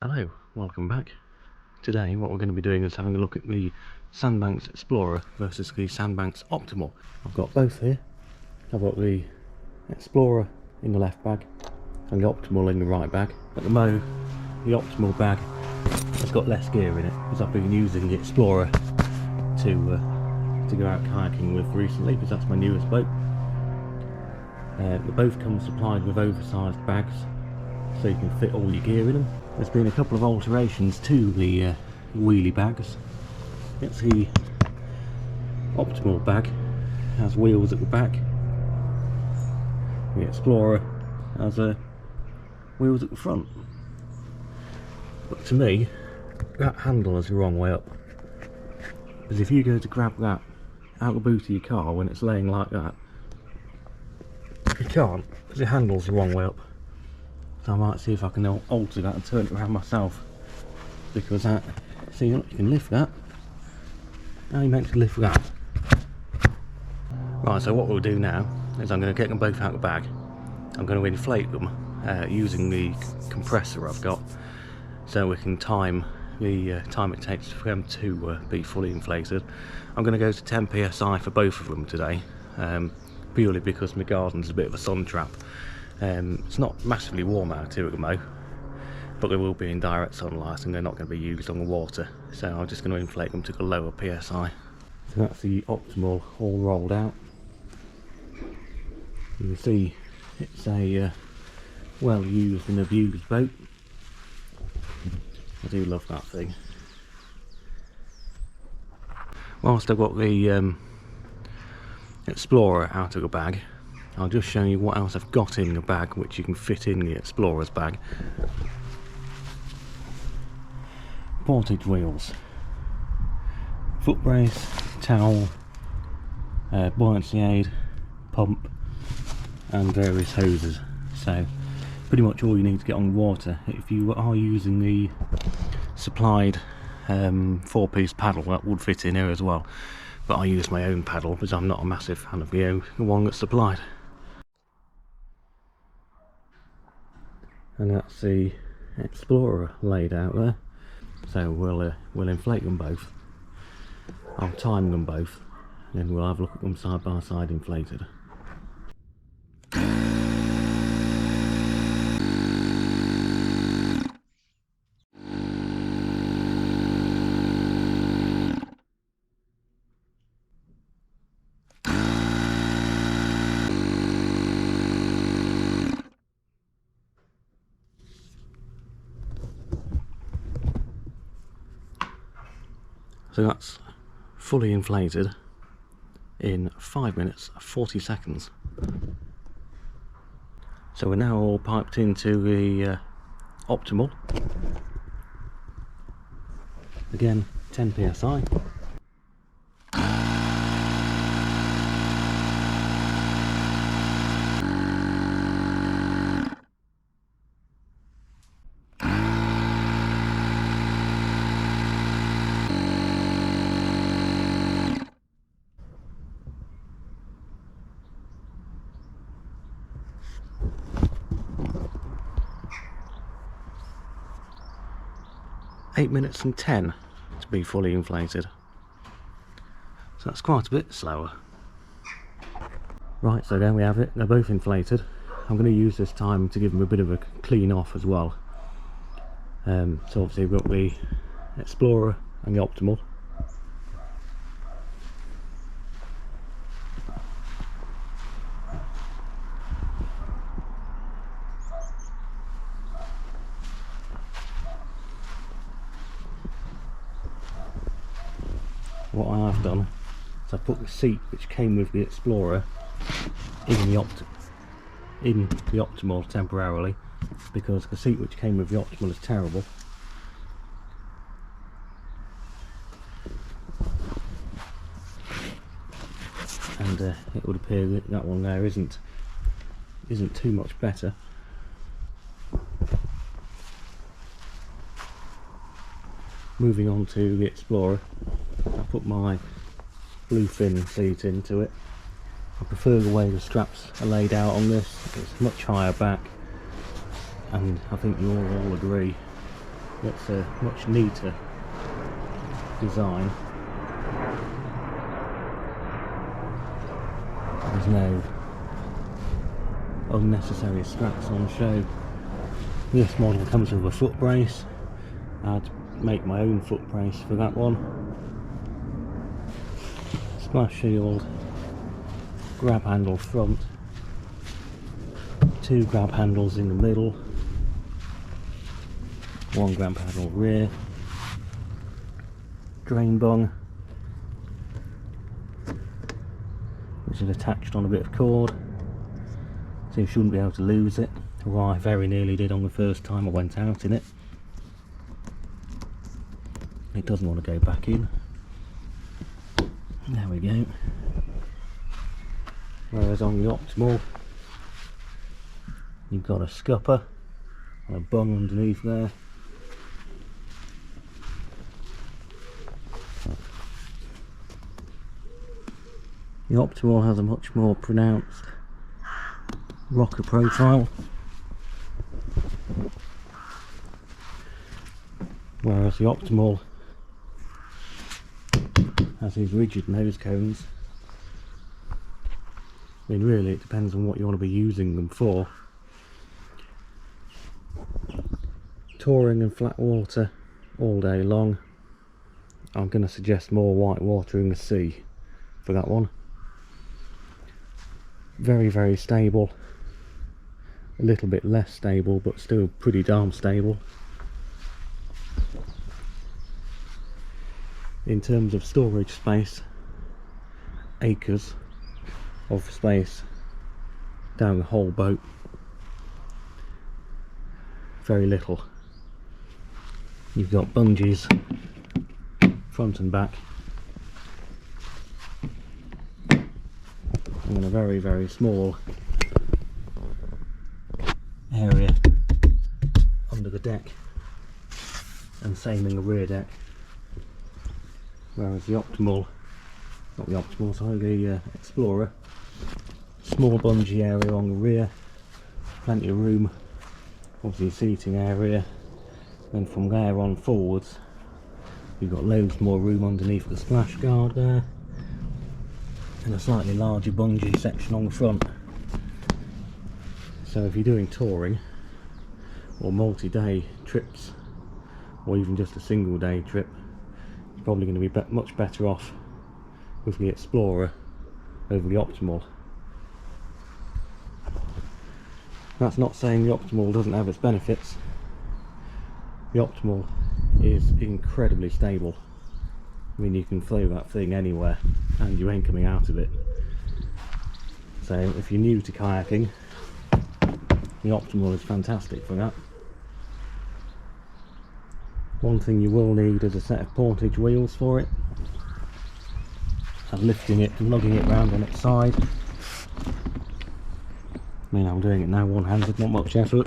Hello, welcome back. Today what we're going to be doing is having a look at the Sandbanks Explorer versus the Sandbanks Optimal. I've got both here. I've got the Explorer in the left bag and the Optimal in the right bag. At the moment, the Optimal bag has got less gear in it because I've been using the Explorer to go out kayaking with recently, because that's my newest boat. They both come supplied with oversized bags so you can fit all your gear in them. There's been a couple of alterations to the wheelie bags. It's the Optimal bag has wheels at the back. The Explorer has wheels at the front. But to me, that handle is the wrong way up. Because if you go to grab that out the boot of your car when it's laying like that, you can't, because the handle's the wrong way up. So I might see if I can alter that and turn it around myself, because that, see, look, you can lift that. How are you meant to lift that? Right, so what we'll do now is I'm going to get them both out of the bag. I'm going to inflate them using the compressor I've got, so we can time the time it takes for them to be fully inflated. I'm going to go to 10 psi for both of them today, purely because my garden's a bit of a sun trap. It's not massively warm out here at the moment, but they will be in direct sunlight and they're not going to be used on the water, so I'm just going to inflate them to the lower psi. So that's the Optimal all rolled out. You can see it's a well used and abused boat. I do love that thing. Whilst I've got the Explorer out of the bag, I'll just show you what else I've got in the bag which you can fit in the Explorer's bag. Portage wheels, foot brace, towel, buoyancy aid, pump and various hoses. So pretty much all you need to get on the water. If you are using the supplied 4-piece paddle, that would fit in here as well, but I use my own paddle because I'm not a massive fan of the one that's supplied. And that's the Explorer laid out there, so we'll inflate them both. I'll time them both and we'll have a look at them side by side inflated. So that's fully inflated in 5 minutes 40 seconds. So we're now all piped into the Optimal. Again, 10 psi. Eight minutes and 10 to be fully inflated. So that's quite a bit slower. Right, so there we have it. They're both inflated. I'm going to use this time to give them a bit of a clean off as well. So obviously we've got the Explorer and the Optimal. What I have done is I put the seat which came with the Explorer in the Optimal temporarily, because the seat which came with the Optimal is terrible. And it would appear that that one there isn't too much better. Moving on to the Explorer, I put my bluefin seat into it. I prefer the way the straps are laid out on this. It's much higher back, and I think you'll all agree It's a much neater design. There's no unnecessary straps on show. This model comes with a foot brace. I had to make my own foot brace for that one. Splash shield, grab handle front, 2 grab handles in the middle, 1 grab handle rear, drain bung, which is attached on a bit of cord, so you shouldn't be able to lose it. Well, I very nearly did on the first time I went out in it. It doesn't want to go back in. There we go. Whereas on the Optimal, you've got a scupper and a bung underneath there. The Optimal has a much more pronounced rocker profile, whereas the Optimal has these rigid nose cones. I mean, really it depends on what you want to be using them for. Touring in flat water all day long, I'm going to suggest more white water in the sea for that one. Very, very stable. A little bit less stable, but still pretty darn stable. In terms of storage space, acres of space down the whole boat. Very little. You've got bungees front and back, and a very, very small area under the deck, and same in the rear deck. Whereas the Optimal, not the Optimal, sorry, the Explorer, small bungee area on the rear, plenty of room, obviously seating area, and from there on forwards you've got loads more room underneath the splash guard there, and a slightly larger bungee section on the front. So if you're doing touring or multi-day trips, or even just a single day trip, you're probably going to be much better off with the Explorer over the Optimal. That's not saying the Optimal doesn't have its benefits. The Optimal is incredibly stable. I mean, you can throw that thing anywhere and you ain't coming out of it. So if you're new to kayaking, the Optimal is fantastic for that. One thing you will need is a set of portage wheels for it, and lifting it and lugging it round on its side. I mean, I'm doing it now one-handed, not much effort,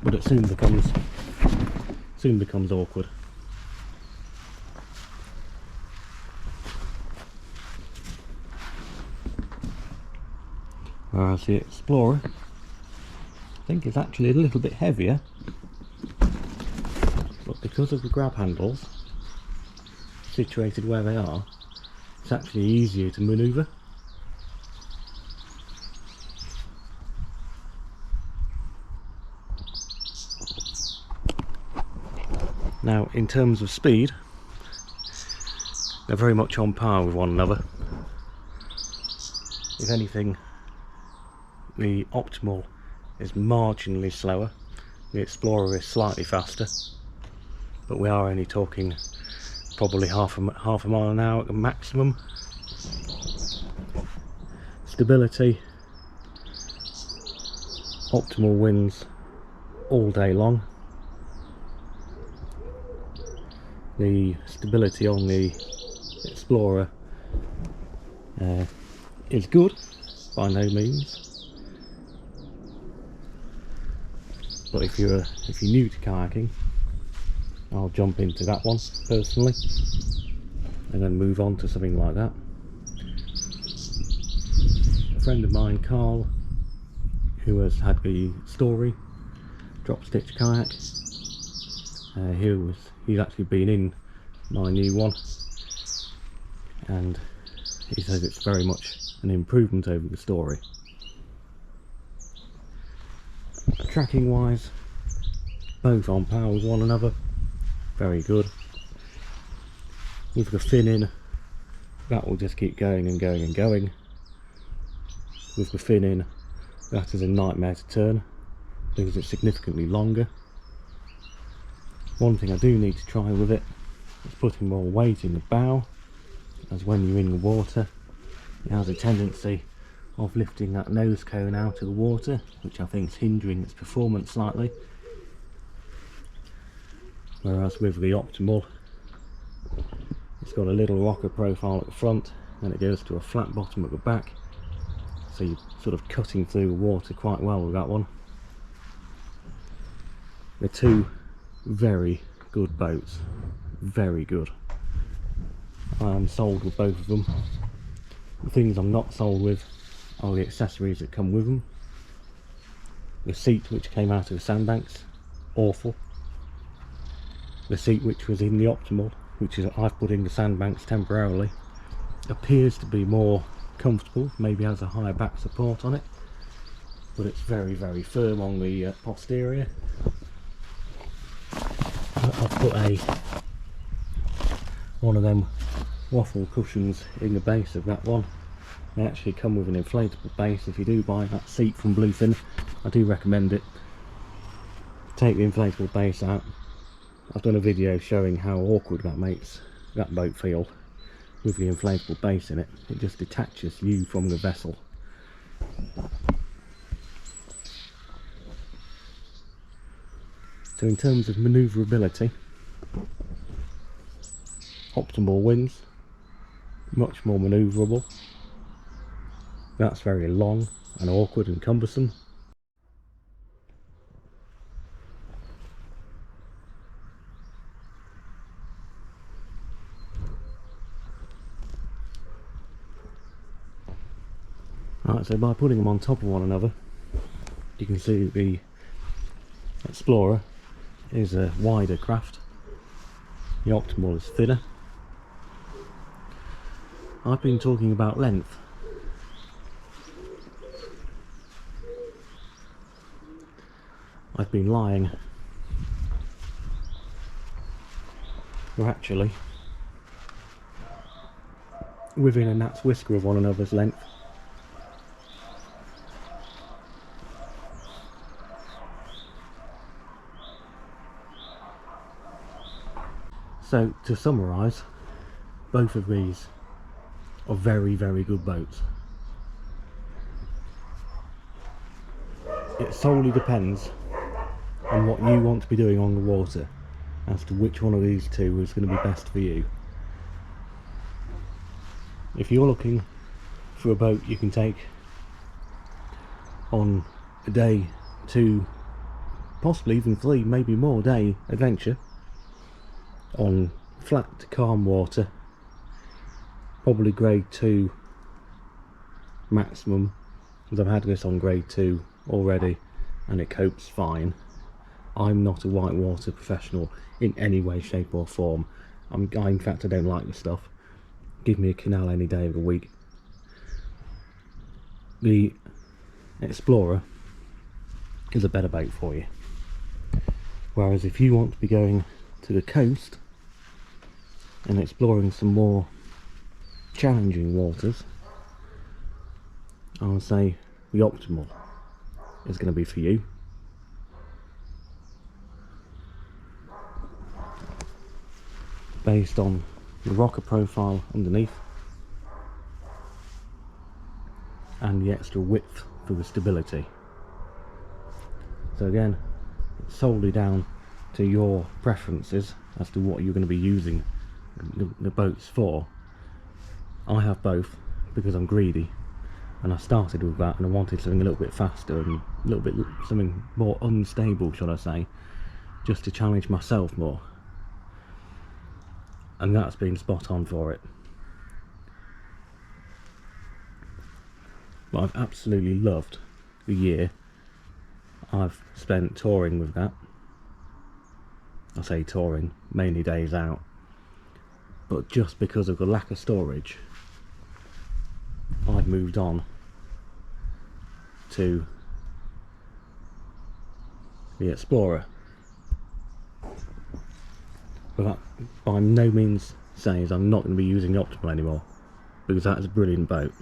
but it soon becomes awkward. Whereas the Explorer, I think, is actually a little bit heavier, but because of the grab handles situated where they are, it's actually easier to manoeuvre. Now, in terms of speed, they're very much on par with one another. If anything, the Optimal is marginally slower, the Explorer is slightly faster, but we are only talking probably half a mile an hour at the maximum. Stability, Optimal wins all day long. The stability on the Explorer is good, by no means, but if you're new to kayaking, I'll jump into that one personally and then move on to something like that. A friend of mine, Carl, who has had the Story drop stitch kayak, He's actually been in my new one, and he says it's very much an improvement over the story. Tracking wise, both on par with one another, very good. With the fin in, that will just keep going and going and going. With the fin in, that is a nightmare to turn because it's significantly longer. One thing I do need to try with it is putting more weight in the bow, as when you're in the water it has a tendency of lifting that nose cone out of the water, which I think is hindering its performance slightly. Whereas with the Optimal, it's got a little rocker profile at the front, and it goes to a flat bottom at the back, so you're sort of cutting through the water quite well with that one. They're two very good boats, very good. I am sold with both of them. The things I'm not sold with are the accessories that come with them. The seat, which came out of the Sandbanks, awful. The seat which was in the Optimal, which is I've put in the Sandbanks temporarily, appears to be more comfortable, maybe has a higher back support on it, but it's very, very firm on the posterior. I've put one of them waffle cushions in the base of that one. They actually come with an inflatable base. If you do buy that seat from Bluefin, I do recommend it. Take the inflatable base out. I've done a video showing how awkward that makes that boat feel with the inflatable base in it. It just detaches you from the vessel. So in terms of manoeuvrability, Optimal wins, much more manoeuvrable. That's very long and awkward and cumbersome. Right, so by putting them on top of one another, you can see the Explorer is a wider craft, the Optimal is thinner. I've been talking about length. I've been lying. We're actually within a gnat's whisker of one another's length. So to summarise, both of these are very, very good boats. It solely depends on what you want to be doing on the water as to which one of these two is going to be best for you. If you're looking for a boat you can take on a day, 2, possibly even 3, maybe more day adventure on flat, calm water, probably grade 2 maximum, because I've had this on grade 2 already and it copes fine. I'm not a whitewater professional in any way, shape or form. In fact I don't like the stuff. Give me a canal any day of the week. The Explorer is a better boat for you. Whereas if you want to be going to the coast and exploring some more challenging waters, I would say the Optimal is going to be for you. Based on the rocker profile underneath and the extra width for the stability. So again, it's solely down to your preferences as to what you're going to be using the boats for. I have both because I'm greedy, and I started with that and I wanted something a little bit faster and a little bit something more unstable, shall I say, just to challenge myself more, and that's been spot on for it. But I've absolutely loved the year I've spent touring with that. I say touring, mainly days out, but just because of the lack of storage, I've moved on to the Explorer. But that by no means says I'm not going to be using the Optimal anymore, because that is a brilliant boat.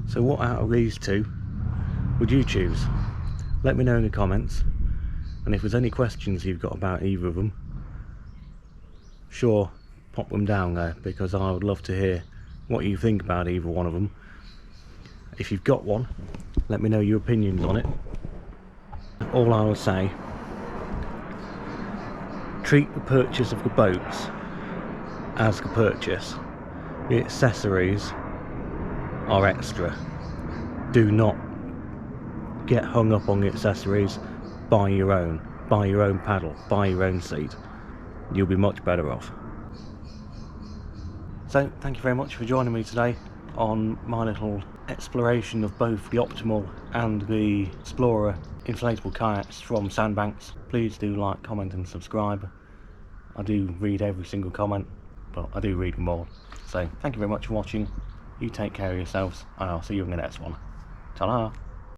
So what out of these two would you choose? Let me know in the comments, and if there's any questions you've got about either of them, sure, pop them down there, because I would love to hear what you think about either one of them. If you've got one, let me know your opinions on it. All I will say, treat the purchase of the boats as the purchase. The accessories are extra. Do not get hung up on the accessories. Buy your own paddle, buy your own seat. You'll be much better off. So thank you very much for joining me today on my little exploration of both the Optimal and the Explorer inflatable kayaks from Sandbanks. Please do like, comment and subscribe. I do read every single comment, but I do read them all. So thank you very much for watching. You take care of yourselves, and I'll see you in the next one. Ta-da!